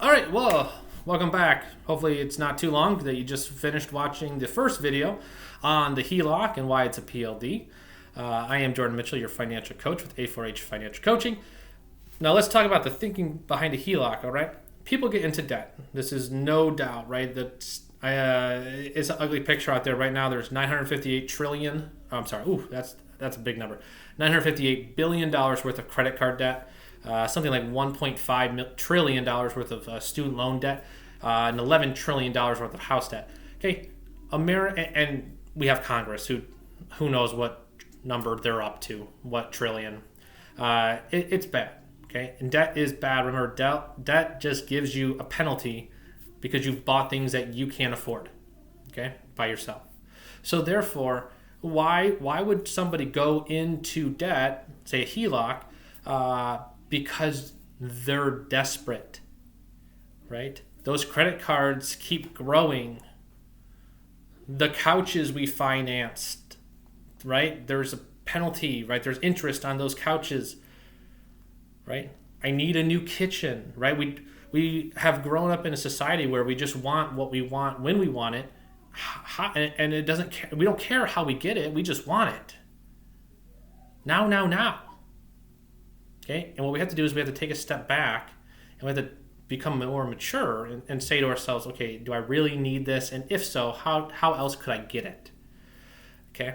All right, well, welcome back. Hopefully it's not too long that you just finished watching the first video on the HELOC and why it's a PLD. I am Jordan Mitchell, your financial coach with A4H Financial Coaching. Now let's talk about the thinking behind a HELOC, all right? People get into debt. This is no doubt, right? It's an ugly picture out there right now. There's 958 trillion. I'm sorry. Ooh, that's a big number. $958 billion worth of credit card debt. Something like $1.5 trillion worth of student loan debt, and $11 trillion worth of house debt. Okay, and we have Congress who knows what number they're up to, what trillion. It's bad. Okay, and debt is bad. Remember, debt just gives you a penalty because you've bought things that you can't afford. Okay, by yourself. So therefore, why would somebody go into debt, say a HELOC? Because they're desperate, right? Those credit cards keep growing. The couches we financed, right? There's a penalty, right? There's interest on those couches, right? I need a new kitchen, right? We have grown up in a society where we just want what we want when we want it, and it doesn't. We don't care how we get it. We just want it. Now. Okay? And what we have to do is we have to take a step back and we have to become more mature and say to ourselves, okay, do I really need this? And if so, how else could I get it? Okay?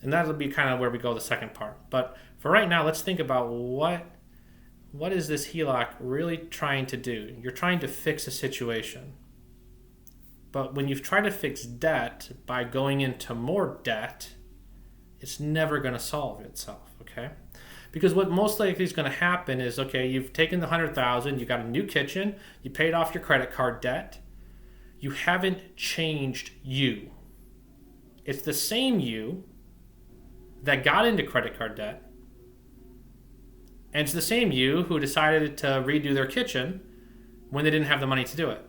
And that'll be kind of where we go the second part. But for right now, let's think about what is this HELOC really trying to do? You're trying to fix a situation. But when you've tried to fix debt by going into more debt, it's never going to solve itself, okay? Because what most likely is going to happen is, okay, you've taken the $100,000, you got a new kitchen, you paid off your credit card debt, you haven't changed you. It's the same you that got into credit card debt, and it's the same you who decided to redo their kitchen when they didn't have the money to do it.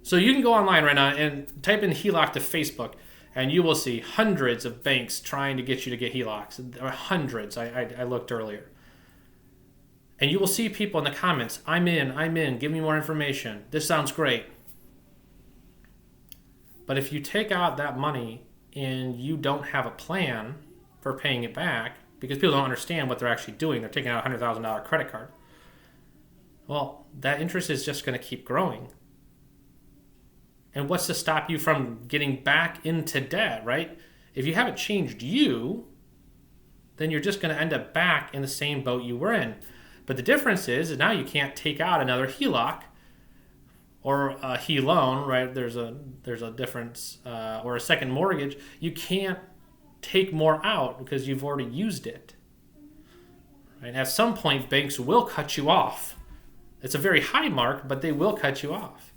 So you can go online right now and type in HELOC to Facebook, and you will see hundreds of banks trying to get you to get HELOCs. There are hundreds. I looked earlier. And you will see people in the comments, I'm in, give me more information. This sounds great. But if you take out that money and you don't have a plan for paying it back, because people don't understand what they're actually doing, they're taking out a $100,000 credit card, well, that interest is just going to keep growing. And what's to stop you from getting back into debt, right? If you haven't changed you, then you're just going to end up back in the same boat you were in. But the difference is now you can't take out another HELOC or a HELoan, right? There's a difference, or a second mortgage. You can't take more out because you've already used it. Right? At some point, banks will cut you off. It's a very high mark, but they will cut you off.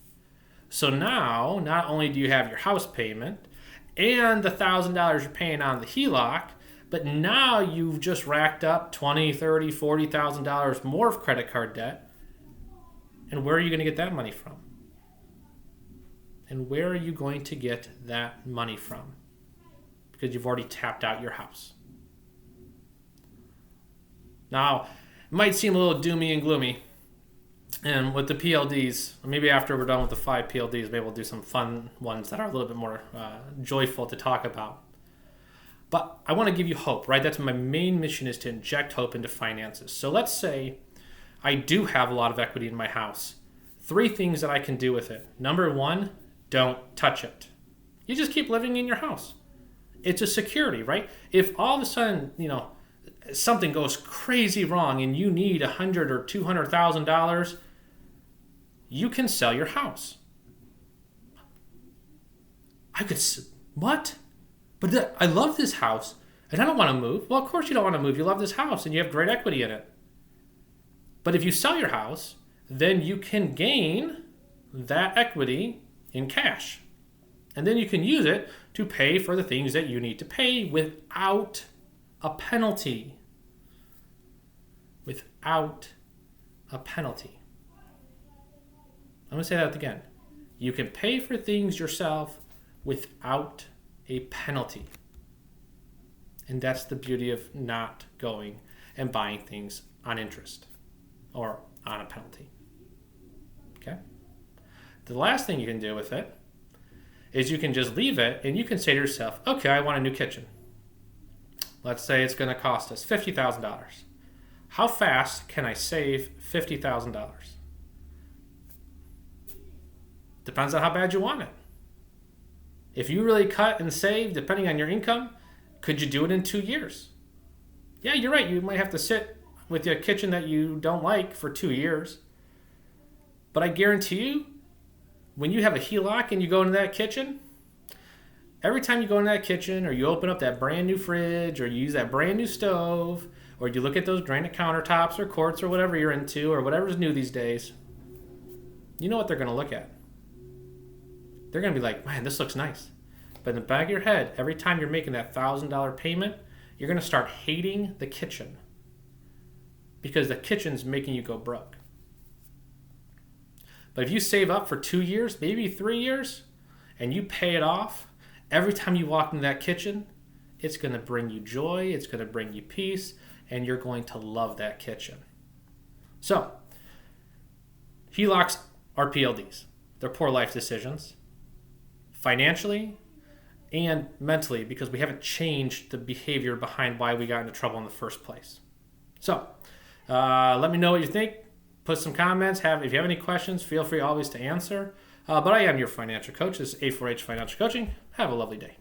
So now, not only do you have your house payment and the $1,000 you're paying on the HELOC, but now you've just racked up $20,000, $30,000, $40,000 more of credit card debt. And where are you going to get that money from? And where are you going to get that money from? Because you've already tapped out your house. Now, it might seem a little doomy and gloomy. And with the PLDs, maybe after we're done with the 5 PLDs, maybe we'll do some fun ones that are a little bit more joyful to talk about. But I want to give you hope, right? That's my main mission, is to inject hope into finances. So let's say I do have a lot of equity in my house. 3 things that I can do with it. Number 1, don't touch it. You just keep living in your house. It's a security, right? If all of a sudden, something goes crazy wrong and you need $100,000 or $200,000, you can sell your house. What? But I love this house and I don't want to move. Well, of course you don't want to move. You love this house and you have great equity in it. But if you sell your house, then you can gain that equity in cash. And then you can use it to pay for the things that you need to pay without a penalty. Without a penalty. I'm going to say that again. You can pay for things yourself without a penalty. And that's the beauty of not going and buying things on interest or on a penalty. Okay. The last thing you can do with it is you can just leave it and you can say to yourself, okay, I want a new kitchen. Let's say it's going to cost us $50,000. How fast can I save $50,000? Depends on how bad you want it. If you really cut and save, depending on your income, could you do it in 2 years? Yeah, you're right. You might have to sit with your kitchen that you don't like for 2 years. But I guarantee you, when you have a HELOC and you go into that kitchen, every time you go into that kitchen or you open up that brand new fridge or you use that brand new stove or you look at those granite countertops or quartz or whatever you're into or whatever's new these days, you know what they're going to look at. They're going to be like, man, this looks nice. But in the back of your head, every time you're making that $1,000 payment, you're going to start hating the kitchen because the kitchen's making you go broke. But if you save up for 2 years, maybe 3 years, and you pay it off, every time you walk into that kitchen, it's going to bring you joy, it's going to bring you peace, and you're going to love that kitchen. So, HELOCs are PLDs. They're poor life decisions, financially and mentally, because we haven't changed the behavior behind why we got into trouble in the first place. So, let me know what you think. Put some comments. If you have any questions, feel free always to answer. But I am your financial coach. This is A4H Financial Coaching. Have a lovely day.